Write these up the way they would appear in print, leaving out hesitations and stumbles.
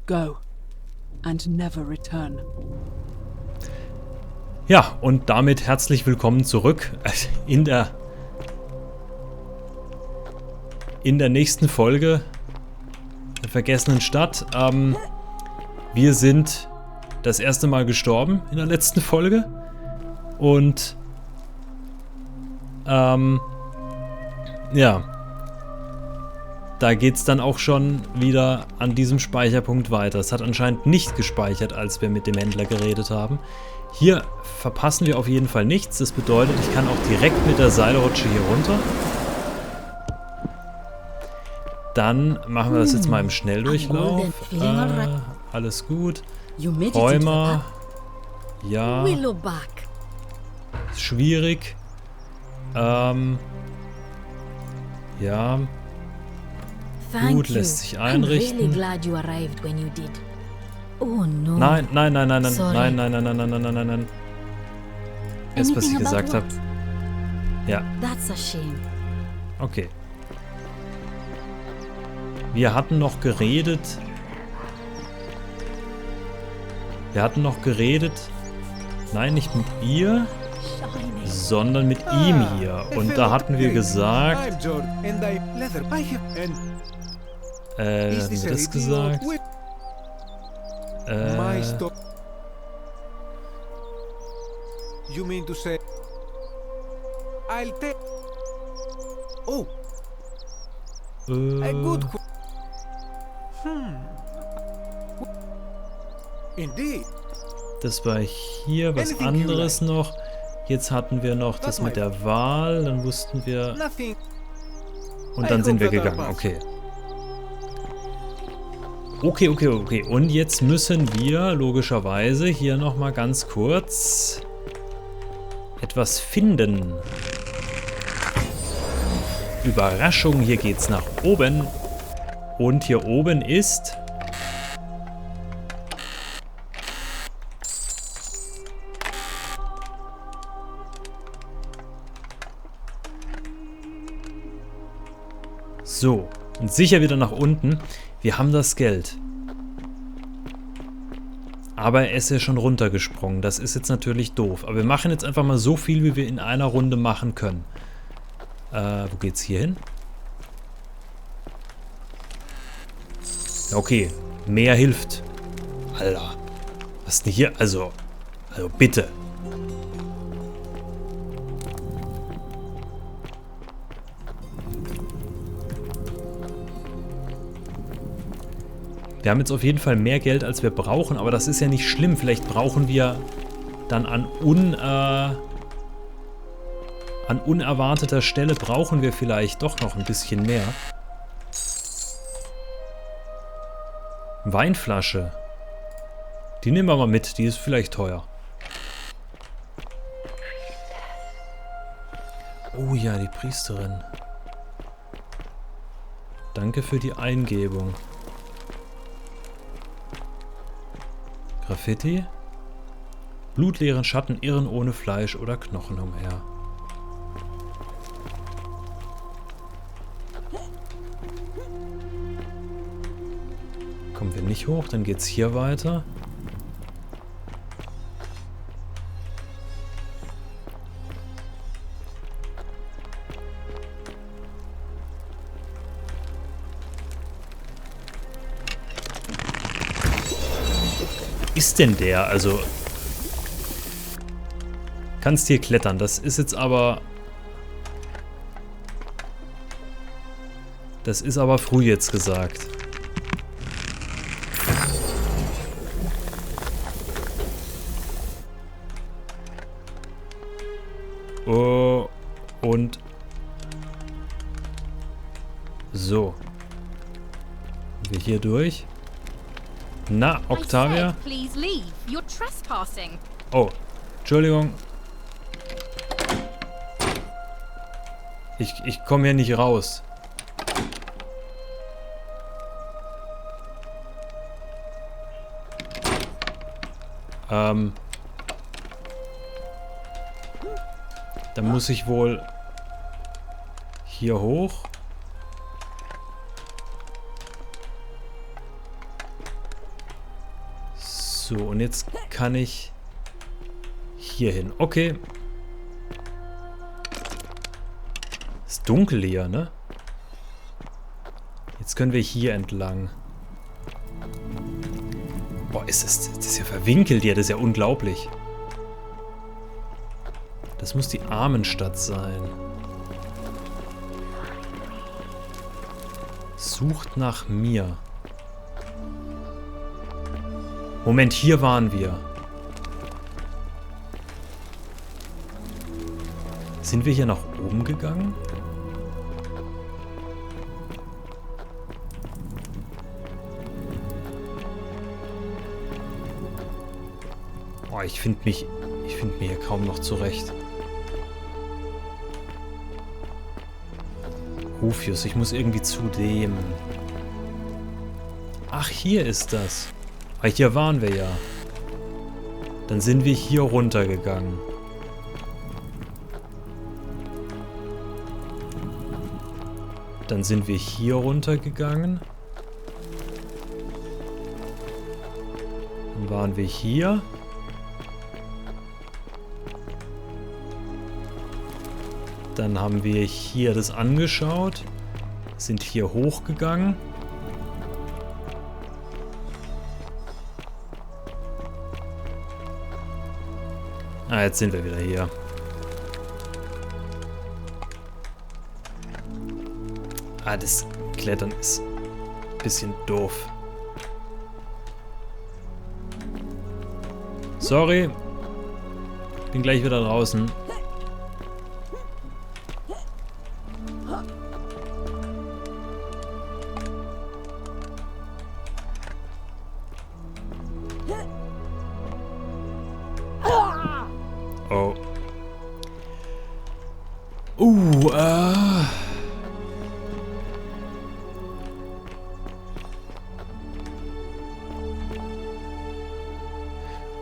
Go and never return. Ja, und damit herzlich willkommen zurück in der nächsten Folge der vergessenen Stadt. Wir sind das erste Mal gestorben in der letzten Folge und ja, da geht es dann auch schon wieder an diesem Speicherpunkt weiter. Es hat anscheinend nicht gespeichert, als wir mit dem Händler geredet haben. Hier verpassen wir auf jeden Fall nichts. Das bedeutet, ich kann auch direkt mit der Seilrutsche hier runter. Dann machen wir das jetzt mal im Schnelldurchlauf. Alles gut. Räumer. Ja. Schwierig. Ja. Gut, lässt sich einrichten. Nein, nein, nein, nein, nein, nein, nein, nein, nein, nein, nein, nein, nein. Erst, was ich gesagt habe. Ja. Okay. Wir hatten noch geredet. Nein, nicht mit ihr, sondern mit ihm hier. Und da hatten wir gesagt. Hatten wir das gesagt? You mean to say I'll take a good Indeed. Das war hier was anderes noch. Jetzt hatten wir noch das mit der Wahl, dann wussten wir. Und dann sind wir gegangen. Okay. Okay. Und jetzt müssen wir logischerweise hier nochmal ganz kurz etwas finden. Überraschung, hier geht's nach oben. Und hier oben ist... So, und sicher wieder nach unten. Wir haben das Geld. Aber er ist ja schon runtergesprungen. Das ist jetzt natürlich doof. Aber wir machen jetzt einfach mal so viel, wie wir in einer Runde machen können. Wo geht's hier hin? Okay, mehr hilft. Alter, was ist denn hier? Also bitte. Wir haben jetzt auf jeden Fall mehr Geld, als wir brauchen, aber das ist ja nicht schlimm. Vielleicht brauchen wir dann an unerwarteter Stelle brauchen wir vielleicht doch noch ein bisschen mehr. Weinflasche. Die nehmen wir mal mit, die ist vielleicht teuer. Oh ja, die Priesterin. Danke für die Eingebung. Graffiti. Blutleeren Schatten irren ohne Fleisch oder Knochen umher. Kommen wir nicht hoch, dann geht's hier weiter. Ist denn der? Also kannst hier klettern. Das ist jetzt aber... Das ist aber früh jetzt gesagt. Oh, und so. Wir hier durch. Na, Octavia? Oh, Entschuldigung. Ich komme hier nicht raus. Dann muss ich wohl hier hoch. So, und jetzt kann ich hier hin. Okay. Ist dunkel hier, ne? Jetzt können wir hier entlang. Boah, das ist ja verwinkelt hier. Das ist ja unglaublich. Das muss die Armenstadt sein. Sucht nach mir. Moment, hier waren wir. Sind wir hier nach oben gegangen? Oh, ich finde mich hier kaum noch zurecht. Rufius, ich muss irgendwie zu dem. Ach, hier ist das. Ah, hier waren wir ja. Dann sind wir hier runtergegangen. Dann sind wir hier runtergegangen. Dann waren wir hier. Dann haben wir hier das angeschaut. Sind hier hochgegangen. Ah, jetzt sind wir wieder hier. Ah, das Klettern ist ein bisschen doof. Sorry. Bin gleich wieder draußen. Oh.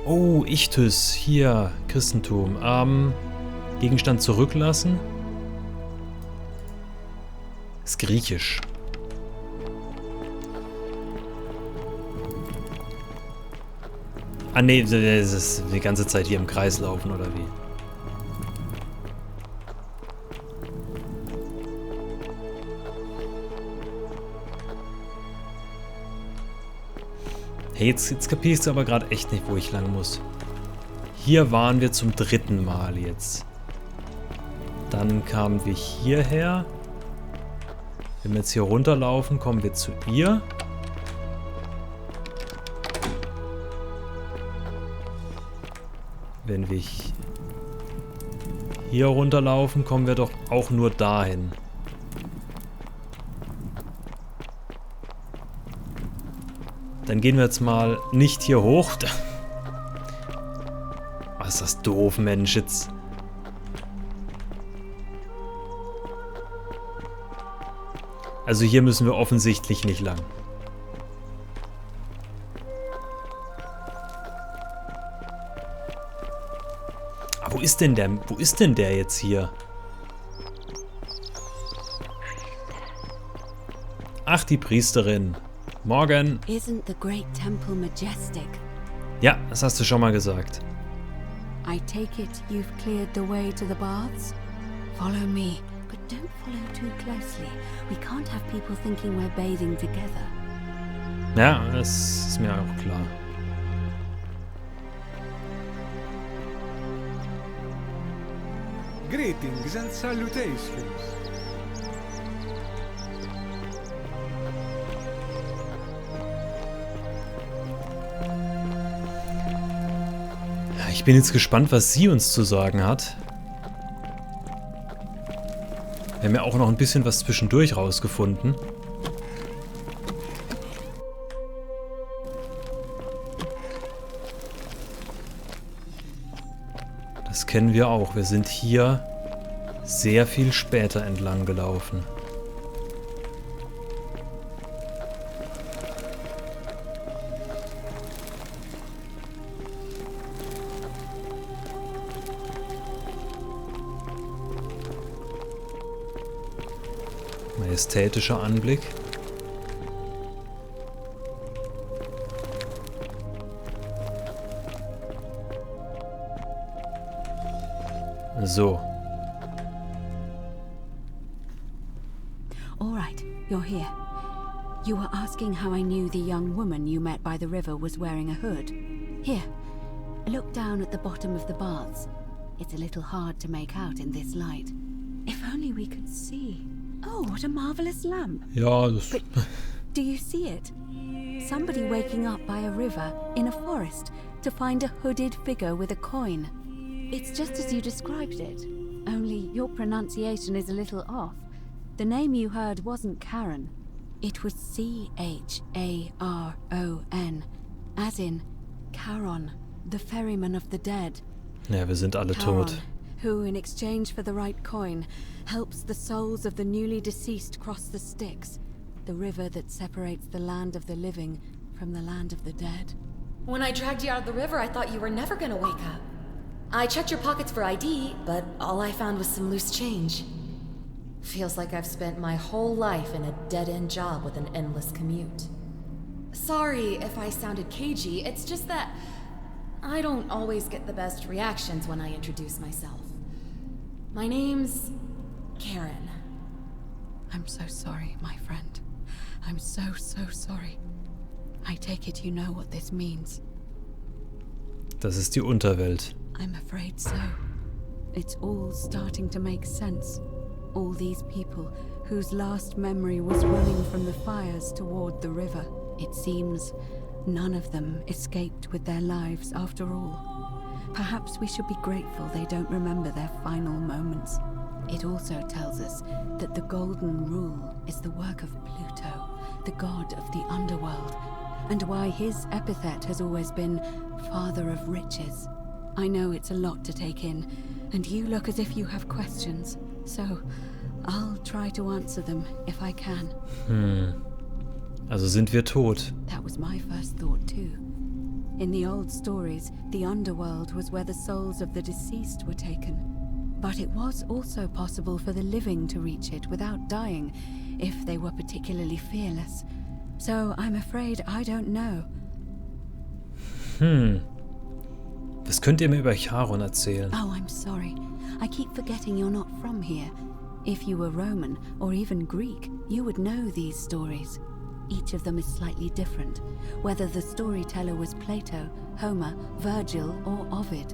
Oh, Ichthys. Hier, Christentum. Gegenstand zurücklassen. Ist griechisch. Ah ne, das ist die ganze Zeit hier im Kreis laufen, oder wie? Hey, jetzt kapiere ich es aber gerade echt nicht, wo ich lang muss. Hier waren wir zum 3. Mal jetzt. Dann kamen wir hierher. Wenn wir jetzt hier runterlaufen, kommen wir zu ihr. Wenn wir hier runterlaufen, kommen wir doch auch nur dahin. Dann gehen wir jetzt mal nicht hier hoch. Was ist das doof, Mensch, jetzt. Also hier müssen wir offensichtlich nicht lang. Aber wo ist denn der? Wo ist denn der jetzt hier? Ach, die Priesterin. Morgen. Isn't the great temple majestic? Ja, das hast du schon mal gesagt. I take it you've cleared the way to the baths? Follow me, but don't follow too closely. We can't have people thinking we're bathing together. Ja, das ist mir auch klar. Greetings and salutations. Ich bin jetzt gespannt, was sie uns zu sagen hat. Wir haben ja auch noch ein bisschen was zwischendurch rausgefunden. Das kennen wir auch. Wir sind hier sehr viel später entlang gelaufen. Majestätischer Anblick. So. All right, you're here. You were asking how I knew the young woman you met by the river was wearing a hood. Here, look down at the bottom of the baths. It's a little hard to make out in this light. If only we could see. Oh, what a marvelous lamp. Ja, das... But do you see it? Somebody waking up by a river in a forest to find a hooded figure with a coin. It's just as you described it, only your pronunciation is a little off. The name you heard wasn't Karen. It was C-H-A-R-O-N, as in Charon, the ferryman of the dead. Ja, wir sind alle Charon, tot. who, in exchange for the right coin, helps the souls of the newly deceased cross the Styx, the river that separates the land of the living from the land of the dead. When I dragged you out of the river, I thought you were never gonna wake up. I checked your pockets for ID, but all I found was some loose change. Feels like I've spent my whole life in a dead-end job with an endless commute. Sorry if I sounded cagey, it's just that I don't always get the best reactions when I introduce myself. My name's Karen. I'm so sorry, my friend. I'm so sorry. I take it you know what this means. Das ist die Unterwelt. I'm afraid so. It's all starting to make sense. All these people whose last memory was running from the fires toward the river. It seems none of them escaped with their lives after all. Perhaps we should be grateful they don't remember their final moments. It also tells us that the Golden Rule is the work of Pluto, the god of the Underworld, and why his epithet has always been Father of Riches. I know it's a lot to take in, and you look as if you have questions, so I'll try to answer them if I can. Also sind wir tot. That was my first thought too. In the old stories, the Underworld was where the souls of the deceased were taken. But it was also possible for the living to reach it without dying, if they were particularly fearless. So I'm afraid I don't know. Was könnt ihr mir über Charon erzählen? Oh, I'm sorry. I keep forgetting you're not from here. If you were Roman, or even Greek, you would know these stories. Each of them is slightly different, whether the storyteller was Plato, Homer, Virgil, or Ovid.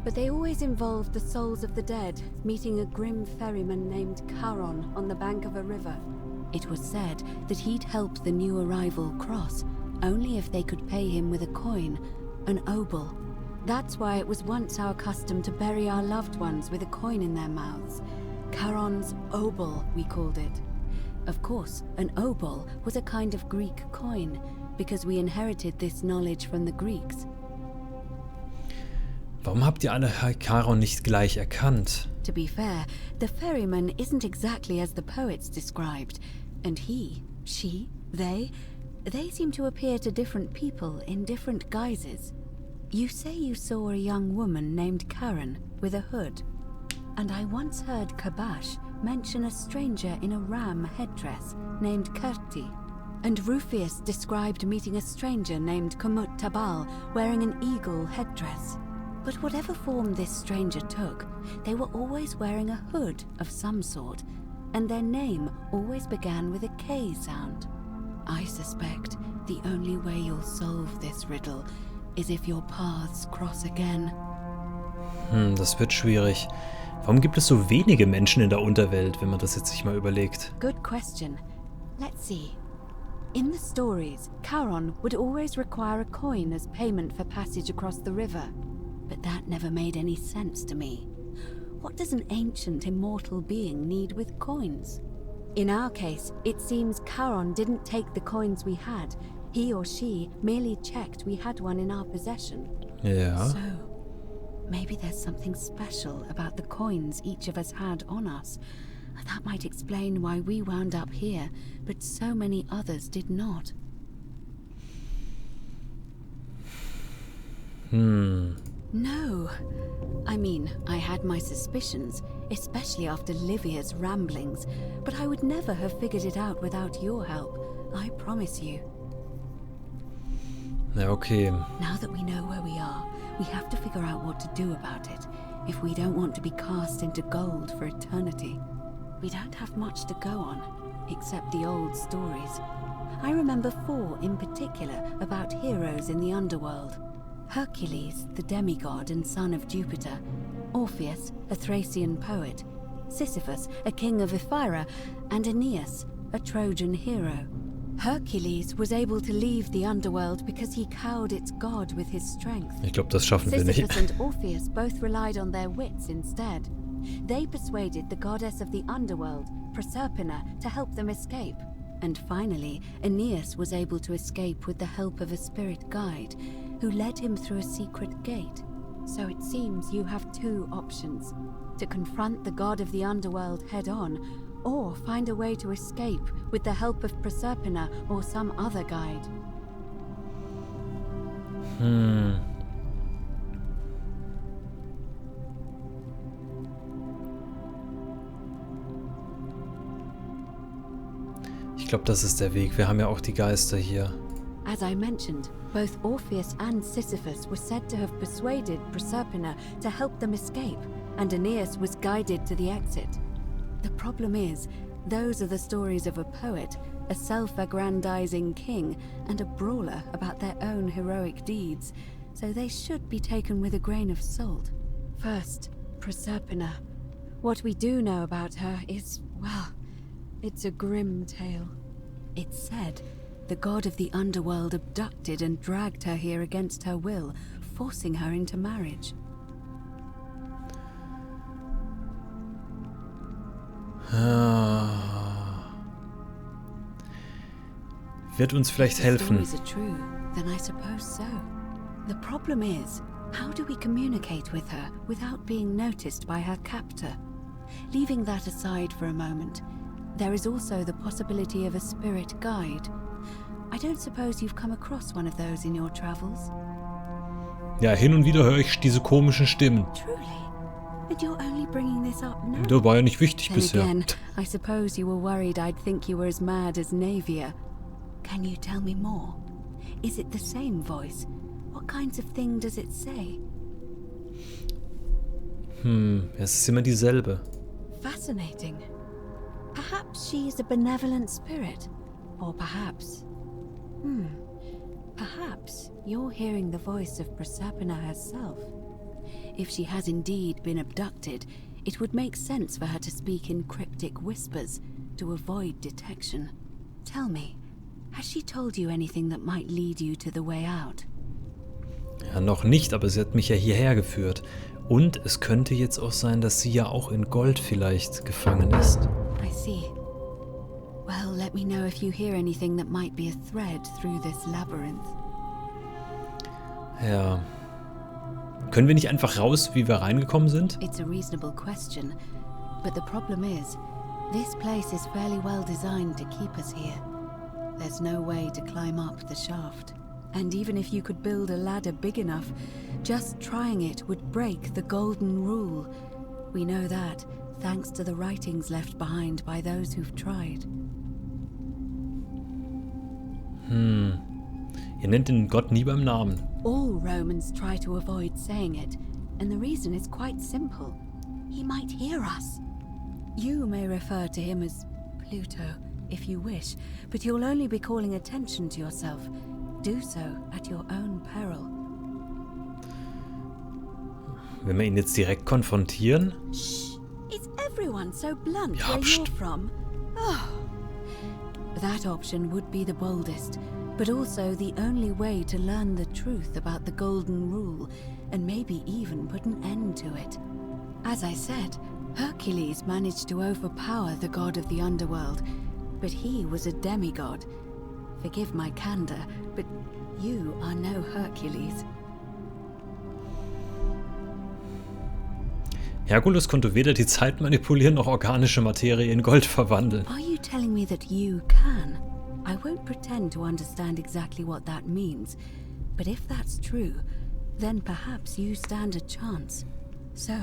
But they always involved the souls of the dead meeting a grim ferryman named Charon on the bank of a river. It was said that he'd help the new arrival cross, only if they could pay him with a coin, an obol. That's why it was once our custom to bury our loved ones with a coin in their mouths. Charon's obol, we called it. Of course, an obol was a kind of Greek coin, because we inherited this knowledge from the Greeks. Warum habt ihr alle Charon nicht gleich erkannt? To be fair, the ferryman isn't exactly as the poets described, and he, she, they seem to appear to different people in different guises. You say you saw a young woman named Karen with a hood, and I once heard Kabash mention a stranger in a ram headdress named Kerti, and Rufius described meeting a stranger named Kumut Tabal wearing an eagle headdress. But whatever form this stranger took, they were always wearing a hood of some sort, and their name always began with a K sound. I suspect the only way you'll solve this riddle is if your paths cross again. Das wird schwierig. Warum gibt es so wenige Menschen in der Unterwelt, wenn man das jetzt sich mal überlegt? Good question. Let's see. In the stories, Charon would always require a coin as payment for passage across the river. But that never made any sense to me. What does an ancient immortal being need with coins? In our case, it seems Charon didn't take the coins we had. He or she merely checked we had one in our possession. Ja. So, maybe there's something special about the coins each of us had on us. That might explain why we wound up here, but so many others did not. No. I mean, I had my suspicions, especially after Livia's ramblings, but I would never have figured it out without your help, I promise you. Ja, okay. Now that we know where we are, we have to figure out what to do about it. if we don't want to be cast into gold for eternity. We don't have much to go on, except the old stories. I remember 4 in particular about heroes in the Underworld. Hercules, the demigod and son of Jupiter. Orpheus, a Thracian poet. Sisyphus, a king of Ephyra. And Aeneas, a Trojan hero. Hercules was able to leave the Underworld because he cowed its god with his strength. Ich glaube, das schaffen wir nicht. Sisyphus and Orpheus both relied on their wits instead. They persuaded the goddess of the Underworld, Proserpina, to help them escape. And finally, Aeneas was able to escape with the help of a spirit guide, who led him through a secret gate. So it seems you have 2 options: to confront the god of the Underworld head-on, or find a way to escape with the help of Proserpina or some other guide. Ich glaube, das ist der Weg. Wir haben ja auch die Geister hier. As I mentioned, both Orpheus and Sisyphus were said to have persuaded Proserpina to help them escape, and Aeneas was guided to the exit. The problem is, those are the stories of a poet, a self-aggrandizing king, and a brawler about their own heroic deeds, so they should be taken with a grain of salt. First, Proserpina. What we do know about her is, well, it's a grim tale. It's said the god of the Underworld abducted and dragged her here against her will, forcing her into marriage. Wird uns vielleicht helfen. If the stories are true, then I suppose so. The problem is, how do we communicate with her without being noticed by her captor? Leaving that aside for a moment, there is also the possibility of a spirit guide. I don't suppose you've come across one of those in your travels? Ja, hin und wieder höre ich diese komischen Stimmen. Truly? And you're only bringing this up now? Das war ja nicht wichtig Then bisher. again, I suppose you were worried I'd think you were as mad as Navia. Can you tell me more? Is it the same voice? What kinds of thing does it say? Es ist immer dieselbe. Fascinating. Perhaps she's a benevolent spirit. Or perhaps... Perhaps you're hearing the voice of Proserpina herself. If she has indeed been abducted, it would make sense for her to speak in cryptic whispers to avoid detection. Tell me, has she told you anything that might lead you to the way out? Ja, noch nicht, aber sie hat mich ja hierher geführt. Und es könnte jetzt auch sein, dass sie ja auch in Gold vielleicht gefangen ist. I see. Well, let me know if you hear anything that might be a thread through this labyrinth. Ja. Können wir nicht einfach raus, wie wir reingekommen sind? It's a reasonable question, but the problem is, this place is fairly well designed to keep us here. There's no way to climb up the shaft. And even if you could build a ladder big enough, just trying it would break the golden rule. We know that, thanks to the writings left behind by those who've tried. Ihr nennt den Gott nie beim Namen. All Romans try to avoid saying it, and the reason is quite simple. He might hear us. You may refer to him as Pluto, if you wish, but you'll only be calling attention to yourself. Do so at your own peril. Wenn wir ihn jetzt direkt konfrontieren? Shh! Is everyone so blunt Ja, where pst. you're from? Oh. That option would be the boldest, but also the only way to learn the truth about the Golden Rule, and maybe even put an end to it. As I said, Hercules managed to overpower the god of the Underworld, but he was a demigod. Forgive my candor, but you are no Hercules. Herkules konnte weder die Zeit manipulieren noch organische Materie in Gold verwandeln. Are you telling me that you can? I won't pretend to understand exactly what that means, but if that's true, then perhaps you stand a chance. So,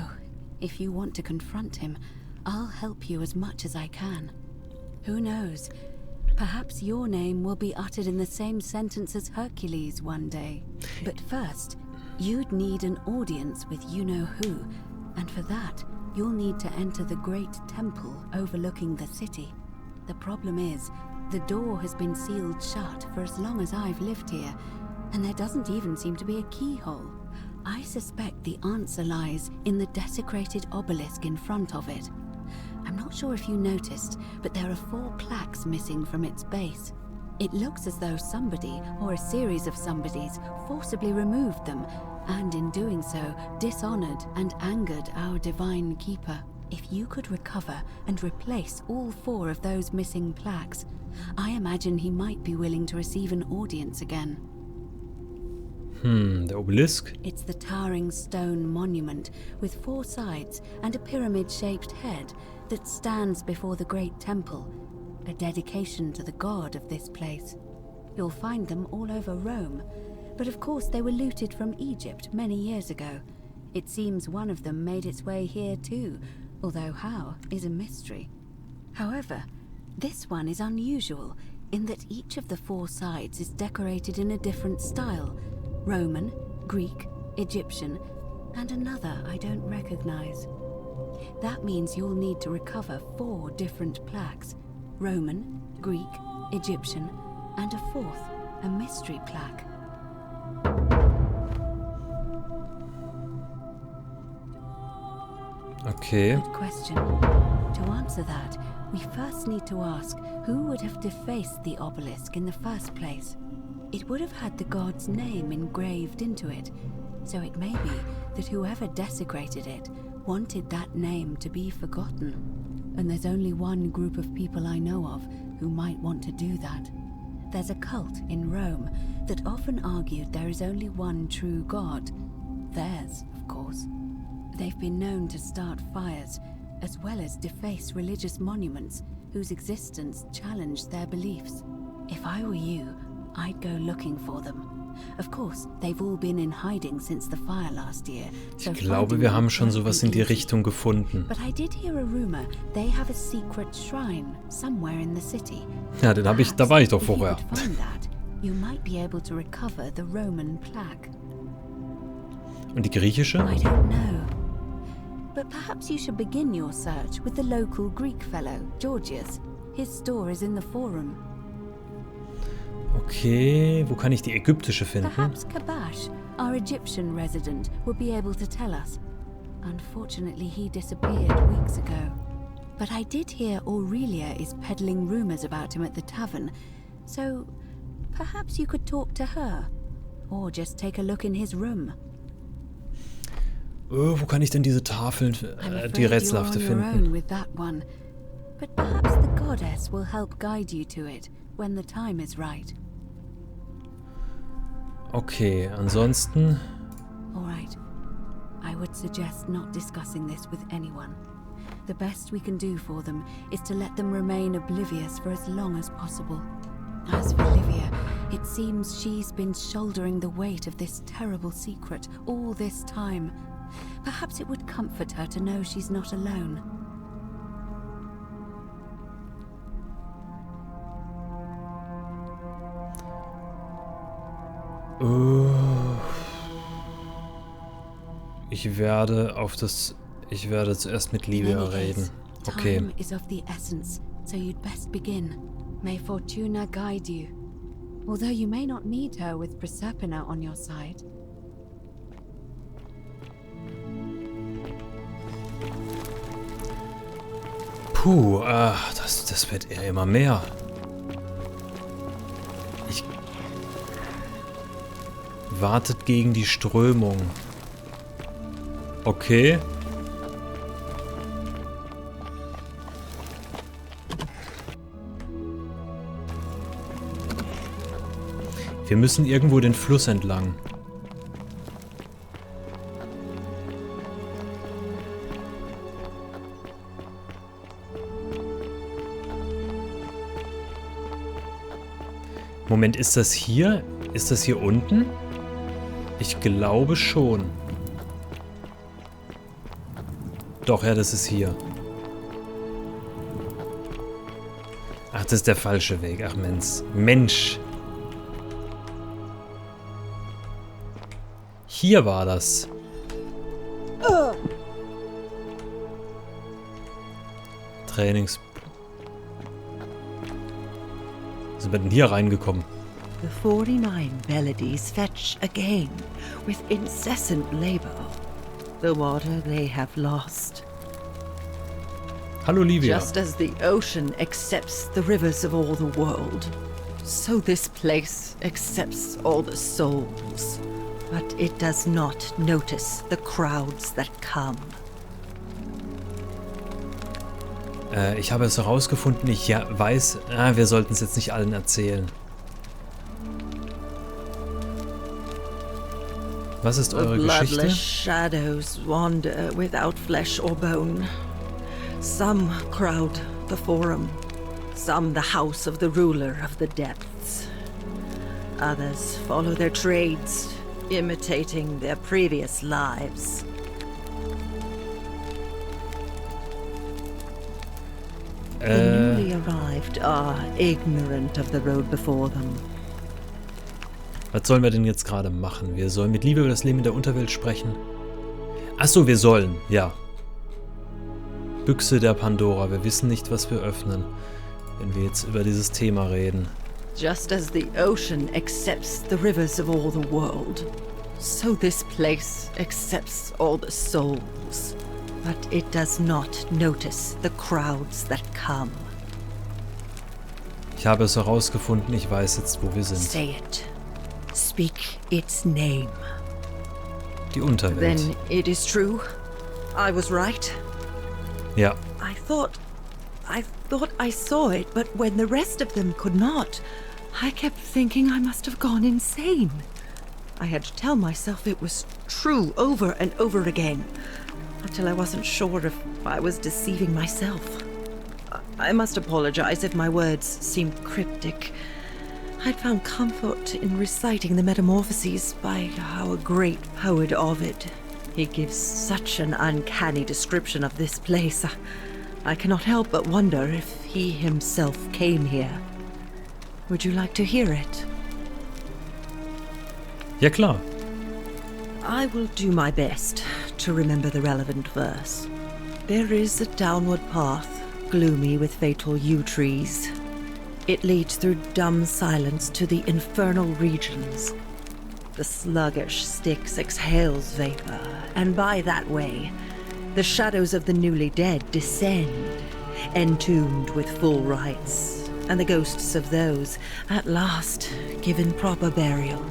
if you want to confront him, I'll help you as much as I can. Who knows? Perhaps your name will be uttered in the same sentence as Hercules one day. But first, you'd need an audience with you-know-who. And for that, you'll need to enter the great temple overlooking the city. The problem is, the door has been sealed shut for as long as I've lived here, and there doesn't even seem to be a keyhole. I suspect the answer lies in the desecrated obelisk in front of it. I'm not sure if you noticed, but there are 4 plaques missing from its base. It looks as though somebody, or a series of somebodies, forcibly removed them, and in doing so, dishonored and angered our divine keeper. If you could recover and replace all 4 of those missing plaques, I imagine he might be willing to receive an audience again. Der Obelisk? It's the towering stone monument with 4 sides and a pyramid-shaped head that stands before the great temple, a dedication to the god of this place. You'll find them all over Rome, but of course they were looted from Egypt many years ago. It seems one of them made its way here too, although how is a mystery. However, this one is unusual in that each of the 4 sides is decorated in a different style: Roman, Greek, Egyptian, and another I don't recognize. That means you'll need to recover 4 different plaques: Roman, Greek, Egyptian, and a 4th, a mystery plaque. Okay. Good question. To answer that, we first need to ask who would have defaced the obelisk in the first place. It would have had the god's name engraved into it, so it may be that whoever desecrated it wanted that name to be forgotten. And there's only one group of people I know of who might want to do that. There's a cult in Rome that often argued there is only one true god. Theirs, of course. They've been known to start fires, as well as deface religious monuments whose existence challenged their beliefs. If I were you, I'd go looking for them. Of course, they've all been in hiding since the fire last year. So Ich glaube, wir haben schon sowas in die Richtung gefunden. But I did hear a rumor they have a secret shrine somewhere in the city. Ja, da war ich doch vorher. If you could find that, you might be able to recover the Roman plaque. Und die griechische? I don't know. But perhaps you should begin your search with the local Greek fellow, Georgius. His store is in the forum. Okay, wo kann ich die ägyptische finden? Perhaps Kabash, our Egyptian resident, will be able to tell us. Unfortunately, he disappeared weeks ago. But I did hear Aurelia is peddling rumors about him at the tavern, so perhaps you could talk to her, or just take a look in his room. Wo kann ich denn diese Tafeln, die rätselhafte finden? With that one. But perhaps the goddess will help guide you to it when the time is right. Okay, ansonsten... Alright. I would suggest not discussing this with anyone. The best we can do for them is to let them remain oblivious for as long as possible. As for Livia, it seems she's been shouldering the weight of this terrible secret all this time. Perhaps it would comfort her to know she's not alone. Ich werde zuerst mit Livia reden. Okay. Time is of the essence, so you'd best begin. May Fortuna guide you. Although you may not need her with Proserpina on your side. Puh, das wird eher immer mehr. Wartet gegen die Strömung. Okay. Wir müssen irgendwo den Fluss entlang. Moment, ist das hier? Ist das hier unten? Ich glaube schon. Doch, ja, das ist hier. Ach, das ist der falsche Weg. Ach, Mensch. Hier war das. Trainings... Sind wir denn hier reingekommen? The 49 melodies fetch again with incessant labor the water they have lost. Hallo Livia. Just as the ocean accepts the rivers of all the world, so this place accepts all the souls. But it does not notice the crowds that come. Ich habe es herausgefunden. Ich weiß... wir sollten es jetzt nicht allen erzählen. Was ist eure Geschichte? Bloodless shadows wander without flesh or bone. Some crowd the forum, some the house of the ruler of the depths. Others follow their trades, imitating their previous lives. The newly arrived are ignorant of the road before them. Was sollen wir denn jetzt gerade machen? Wir sollen mit Liebe über das Leben in der Unterwelt sprechen. Achso, wir sollen, ja. Büchse der Pandora. Wir wissen nicht, was wir öffnen, wenn wir jetzt über dieses Thema reden. Just as the ocean accepts the rivers of all the world, so this place accepts all the souls. But it does not notice the crowds that come. Ich habe es herausgefunden. Ich weiß jetzt, wo wir sind. Say it. Speak its name. Die Unterwelt. Then it is true. I was right. Ja. I thought I saw it, but when the rest of them could not, I kept thinking I must have gone insane. I had to tell myself it was true over and over again, until I wasn't sure if I was deceiving myself. I must apologize if my words seemed cryptic. I'd found comfort in reciting the Metamorphoses by our great poet Ovid. He gives such an uncanny description of this place. I cannot help but wonder if he himself came here. Would you like to hear it? Ja, klar. I will do my best to remember the relevant verse. There is a downward path, gloomy with fatal yew trees. It leads through dumb silence to the infernal regions. The sluggish Styx exhales vapor, and by that way, the shadows of the newly dead descend, entombed with full rites, and the ghosts of those, at last, given proper burial.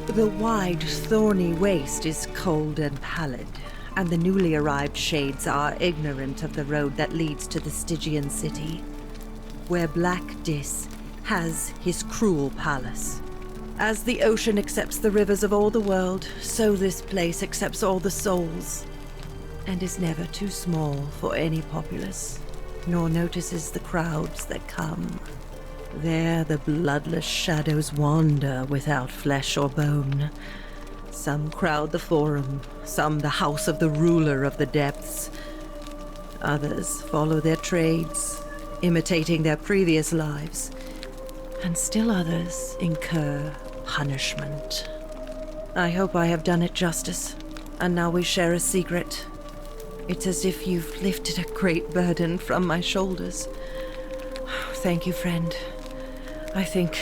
The wide, thorny waste is cold and pallid, and the newly arrived shades are ignorant of the road that leads to the Stygian city, where Black Dis has his cruel palace. As the ocean accepts the rivers of all the world, so this place accepts all the souls, and is never too small for any populace, nor notices the crowds that come. There the bloodless shadows wander without flesh or bone. Some crowd the forum, some the house of the ruler of the depths. Others follow their trades, imitating their previous lives, and still others incur punishment. I hope I have done it justice, and now we share a secret. It's as if you've lifted a great burden from my shoulders. Thank you, friend. I think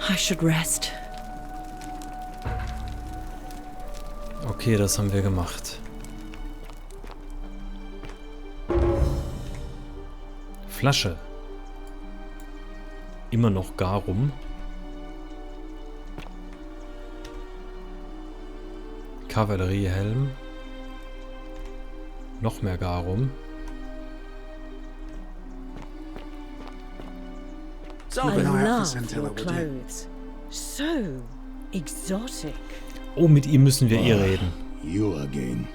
I should rest. Okay, das haben wir gemacht. Flasche. Immer noch Garum. Kavalleriehelm. Noch mehr Garum. I love your clothes. So exotic. Oh, mit ihm müssen wir reden. You again.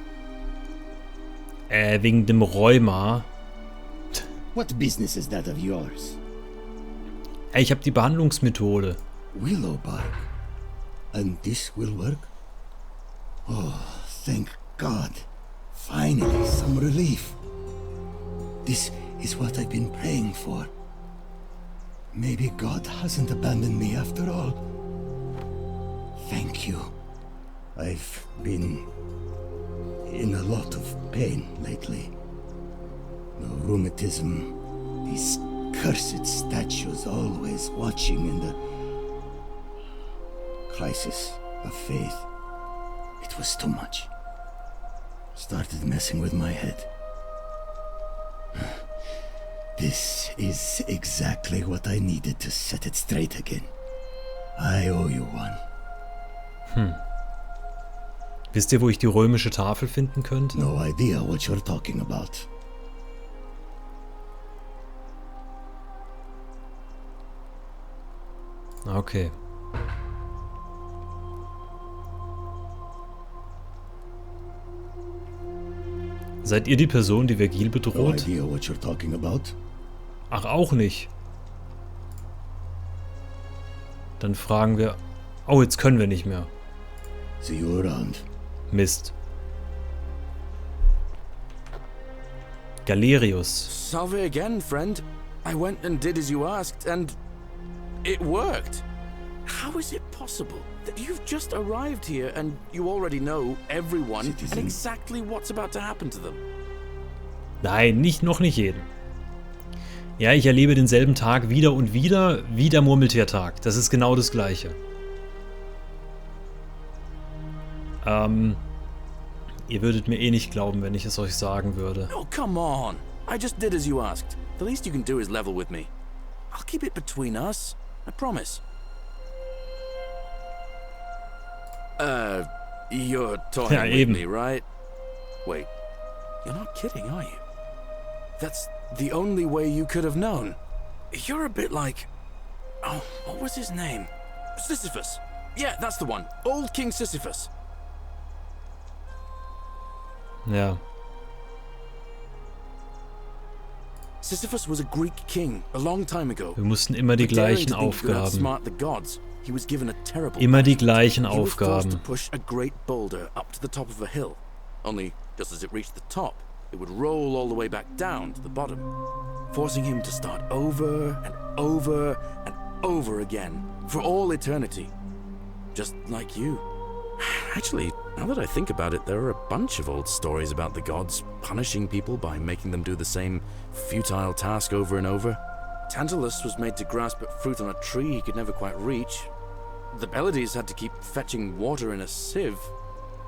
Wegen dem Rheuma. What business is that of yours? Ich habe die Behandlungsmethode. Willowbark. And this will work? Oh, thank God. Finally, some relief. This is what I've been praying for. Maybe God hasn't abandoned me after all. Thank you. I've been in a lot of pain lately. The rheumatism, these cursed statues always watching, and the crisis of faith. It was too much. Started messing with my head. This is exactly what I needed to set it straight again. I owe you one. Wisst ihr, wo ich die römische Tafel finden könnte? No idea what you're talking about. Okay. Seid ihr die Person, die Vergil No bedroht? idea what you're talking about. Ach, auch nicht. Dann fragen wir... Oh, jetzt können wir nicht mehr. See you around. Mist. Galerius. Salve again, friend. I went and did as you asked, and it worked. How is it possible that you've just arrived here and you already know everyone Citizen. and exactly what's about to happen to them? Nein, noch nicht jeden. Ja, ich erlebe denselben Tag wieder und wieder, wie der Murmeltiertag. Das ist genau das Gleiche. Ihr würdet mir eh nicht glauben, wenn ich es euch sagen würde. Oh, come on. I just did as you asked. The least you can do is level with me. I'll keep it between us. I promise. You're toying Ja, with eben. me, right? Wait, you're not kidding, are you? That's the only way you could have known. You're a bit like... Oh, what was his name? Sisyphus. Yeah, that's the one. Old King Sisyphus. Ja. Sisyphus was a Greek king a long time ago. Wir mussten immer die gleichen Aufgaben. Immer die gleichen Aufgaben. To push a great boulder up to the top of a hill. Only, just as it reached the top, it would roll all the way back down to the bottom, forcing him to start over and over and over again for all eternity. Just like you. Actually, now that I think about it, there are a bunch of old stories about the gods punishing people by making them do the same futile task over and over. Tantalus was made to grasp at fruit on a tree he could never quite reach. The Pleiades had to keep fetching water in a sieve.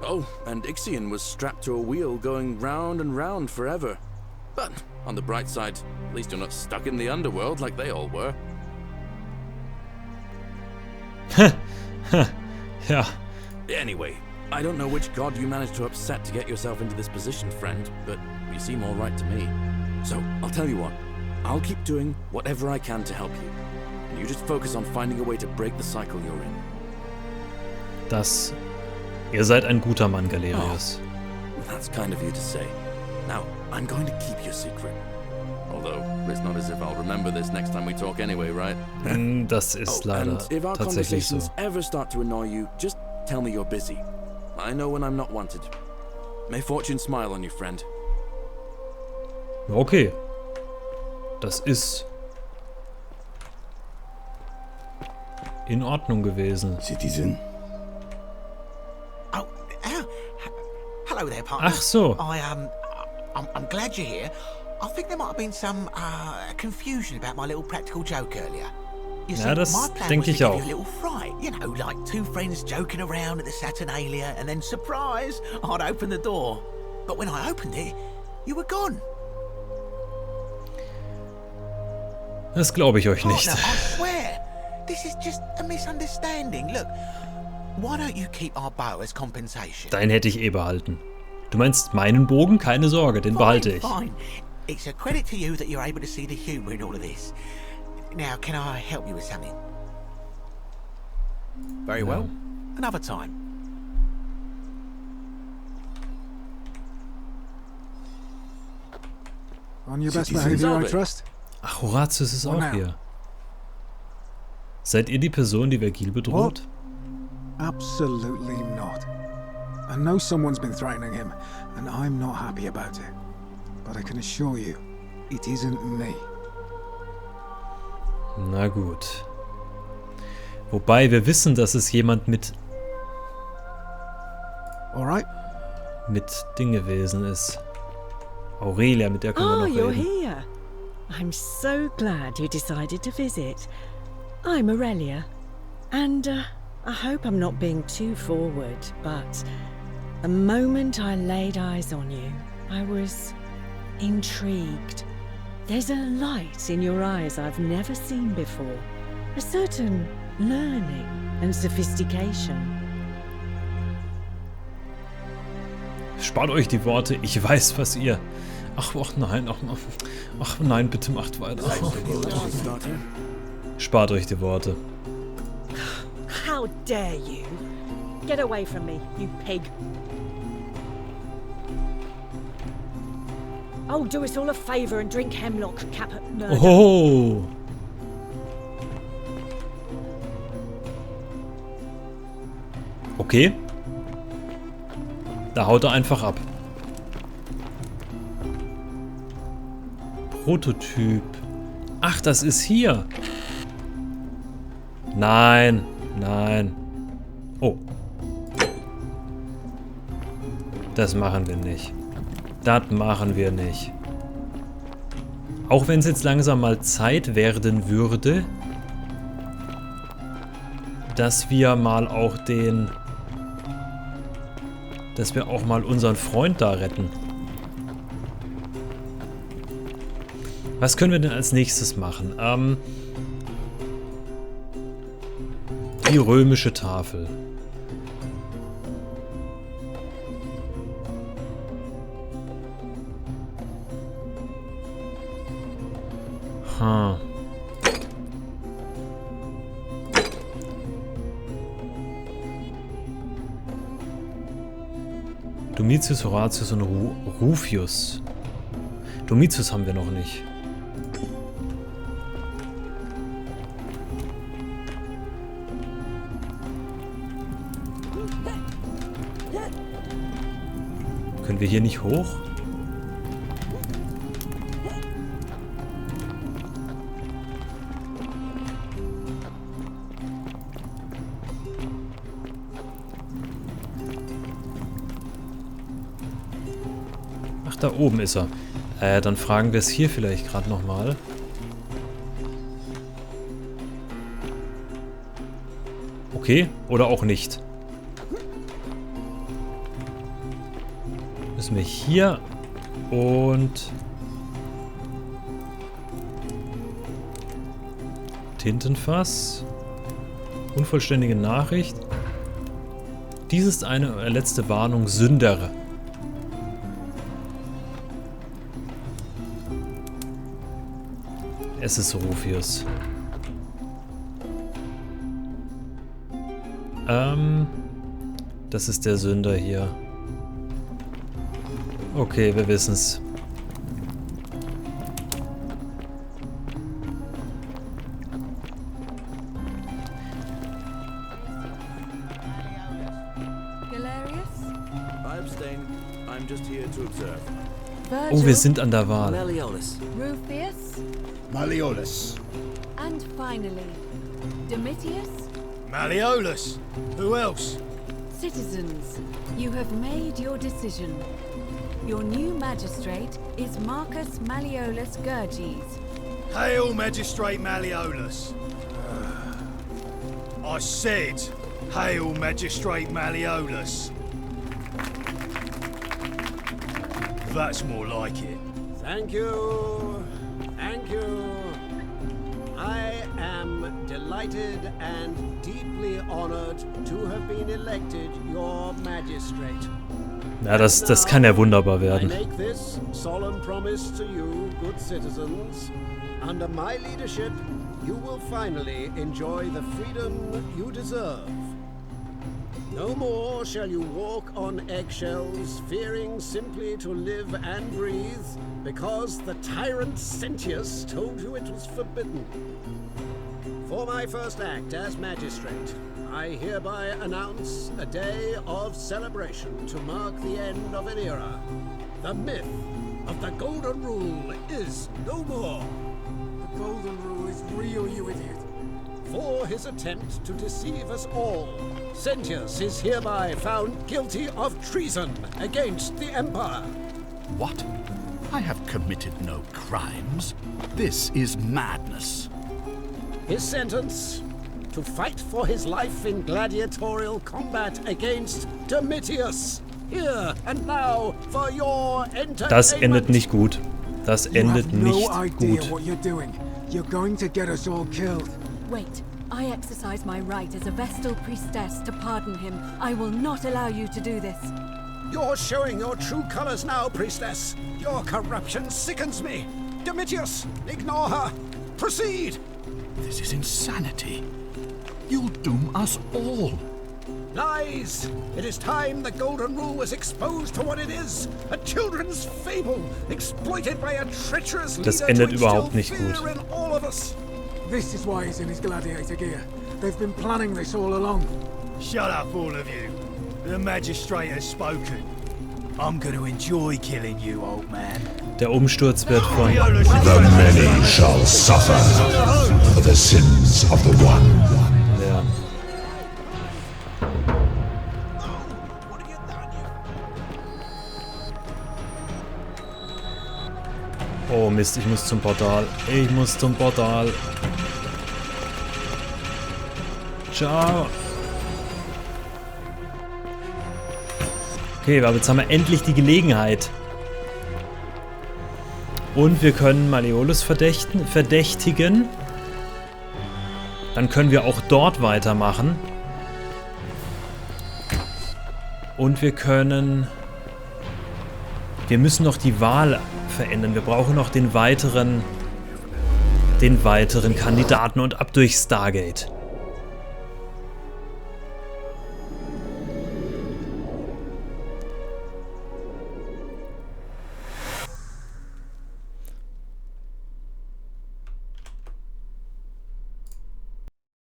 Oh, and Ixion was strapped to a wheel going round and round forever. But, on the bright side, at least you're not stuck in the Underworld like they all were. Ja. Anyway, I don't know which god you managed to upset to get yourself into this position, friend, but you seem all right to me. So, I'll tell you what. I'll keep doing whatever I can to help you. And you just focus on finding a way to break the cycle you're in. Ihr seid ein guter Mann, Galerius. Oh, that's kind of you to say. Now, I'm going to keep your secret. Although, it's not as if I'll remember this next time we talk anyway, right? Das ist leider and if our tatsächlich so. conversations ever start to annoy you, just tell me you're busy. I know when I'm not wanted. May fortune smile on you, friend. Okay. Das ist in Ordnung gewesen. Citizen. Oh, hello there, partner. Ach so. I'm glad you're here. I think there might have been some confusion about my little practical joke earlier. You Ja, das my plan denke was ich to auch. give you a little fright. You know, like two friends joking around at the Saturnalia, and then surprise, I'd open the door. But when I opened it, you were gone. Das glaube ich euch nicht. Partner, I swear, this is just a misunderstanding. Look, why don't you keep our bow as compensation? Deinen hätte ich eh behalten. Du meinst meinen Bogen? Keine Sorge, den behalte ich. Fine. It's a credit to you that you're able to see the humour in all of this. Now, can I help you with something? Very well. Another time. On your best Citizens. behavior, I trust. Ach, Horatius ist Oh, auch now. hier. Seid ihr die Person, die Vergil bedroht? Absolutely not. I know someone's been threatening him, and I'm not happy about it. But I can assure you, it isn't me. Na gut. Wobei wir wissen, dass es jemand mit All right? Ding gewesen ist. Aurelia, mit der können wir Oh, noch you're reden. here. I'm so glad you decided to visit. I'm Aurelia, and I hope I'm not being too forward, but the moment I laid eyes on you, I was intrigued. There's a light in your eyes I've never seen before, a certain learning and sophistication. Spart euch die Worte, ich weiß, was ihr... Ach nein, ach nein, bitte macht weiter. Spart euch die Worte. How dare you? Get away from me, you pig. Oh, do us all a favor and drink hemlock, Captain Murder. Oh! Okay. Da haut er einfach ab. Prototyp. Ach, das ist hier. Nein, nein. Oh. Das machen wir nicht. Das machen wir nicht. Auch wenn es jetzt langsam mal Zeit werden würde, dass wir mal auch dass wir auch mal unseren Freund da retten. Was können wir denn als nächstes machen? Die römische Tafel. Domitius, Horatius und Rufius. Domitius haben wir noch nicht. Können wir hier nicht hoch? Ach, da oben ist er. Dann fragen wir es hier vielleicht gerade nochmal. Okay, oder auch nicht. Müssen wir hier und Tintenfass. Unvollständige Nachricht. Dies ist eine letzte Warnung, Sündere. Es ist Rufius. Das ist der Sünder hier. Okay, wir wissen's. Oh, wir sind an der Wahl. Rufius? Malleolus. And finally, Domitius? Malleolus. Who else? Citizens, you have made your decision. Your new magistrate is Marcus Malleolus Gurges. Hail, Magistrate Malleolus. I said, hail, Magistrate Malleolus. That's more like it. Thank you. Thank you. I am delighted and deeply honored to have been elected your magistrate. Ja, das kann ja wunderbar werden. I make this solemn promise to you, good citizens. Under my leadership, you will finally enjoy the freedom you deserve. No more shall you walk on eggshells, fearing simply to live and breathe, because the tyrant Sentius told you it was forbidden. For my first act as magistrate, I hereby announce a day of celebration to mark the end of an era. The myth of the Golden Rule is no more. The Golden Rule is real, you idiot. For his attempt to deceive us all, Sentius is hereby found guilty of treason against the Empire. What? I have committed no crimes. This is madness. His sentence: to fight for his life in gladiatorial combat against Domitius. Here and now for your entertainment. Das endet nicht gut. Das endet nicht You have no idea gut. what you're doing. You're going to get us all killed. Wait, I exercise my right as a Vestal priestess to pardon him. I will not allow you to do this. You're showing your true colors now, priestess. Your corruption sickens me. Domitius, ignore her. Proceed. This is insanity. You'll doom us all. Lies! It is time the Golden Rule was exposed to what it is. A children's fable, exploited by a treacherous leader. Das endet to überhaupt nicht instill gut. fear in all of us. This is why he's in his gladiator gear. They've been planning this all along. Shut up, all of you. The magistrate has spoken. I'm going to enjoy killing you, old man. Der Umsturz wird von... The many shall suffer for the sins of the one. Ja. Oh Mist, ich muss zum Portal. Ich muss zum Portal. Ciao. Okay, aber jetzt haben wir endlich die Gelegenheit. Und wir können Malleolus verdächtigen. Dann können wir auch dort weitermachen. Und wir können... Wir müssen noch die Wahl verändern. Wir brauchen noch den weiteren Kandidaten und ab durch Stargate.